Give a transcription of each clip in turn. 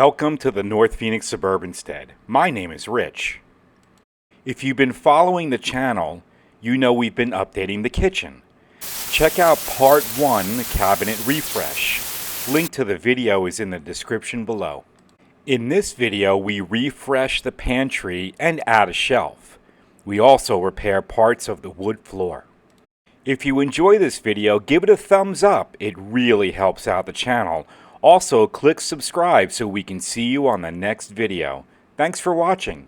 Welcome to the North Phoenix Suburbanstead. My name is Rich. If you've been following the channel, you know we've been updating the kitchen. Check out Part 1 Cabinet Refresh. Link to the video is in the description below. In this video, we refresh the pantry and add a shelf. We also repair parts of the wood floor. If you enjoy this video, give it a thumbs up. It really helps out the channel. Also, click subscribe so we can see you on the next video. Thanks for watching.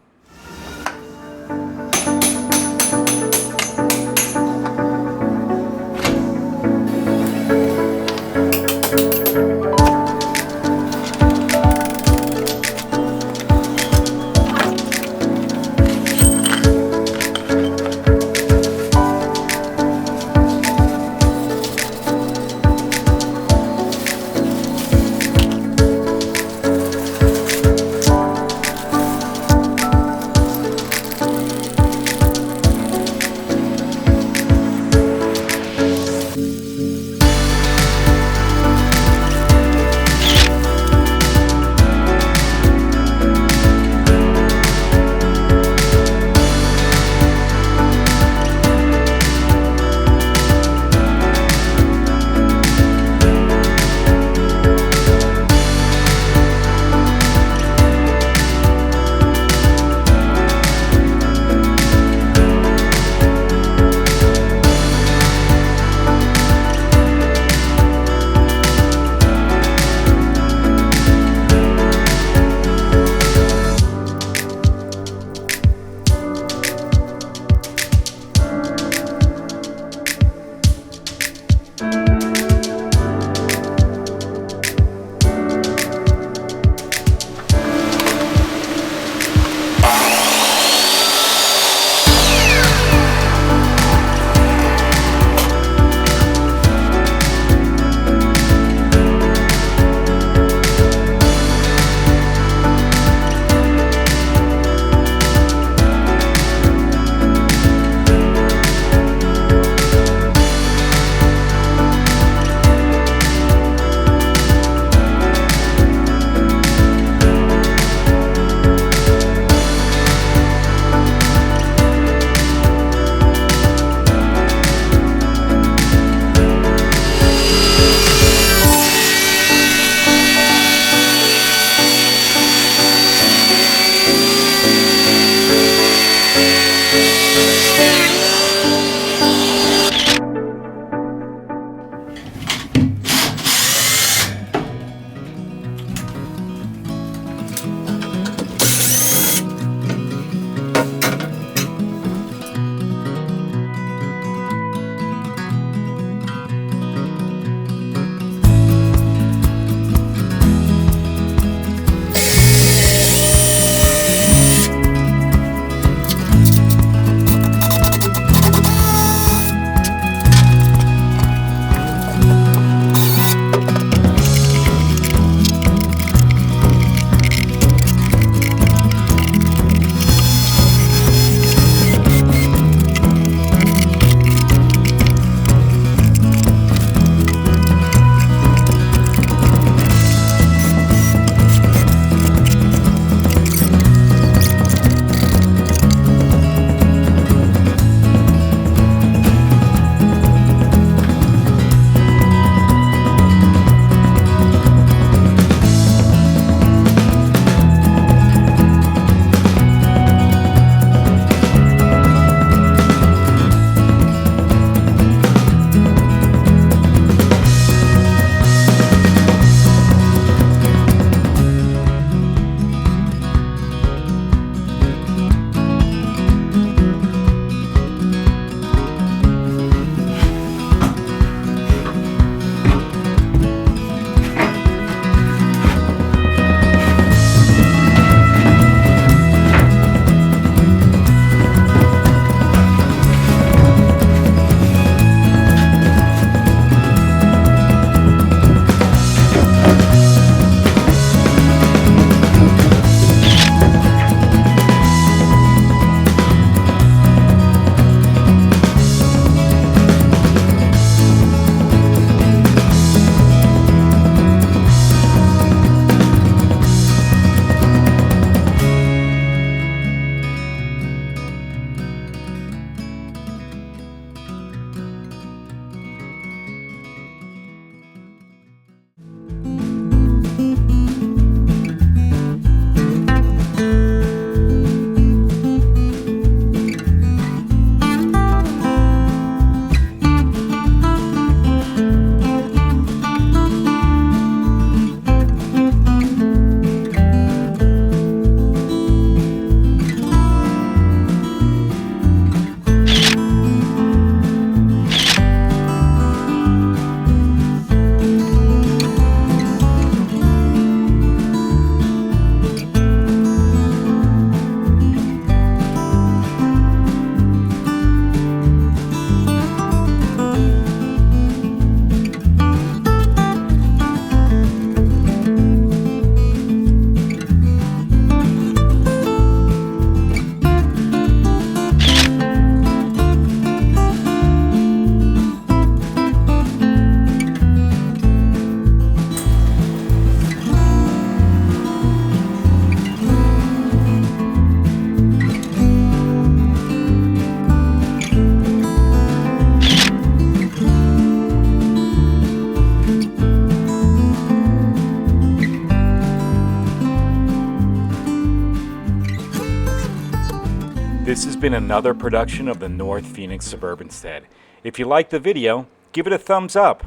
This has been another production of the North Phoenix Suburbanstead. If you liked the video, give it a thumbs up.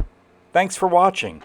Thanks for watching.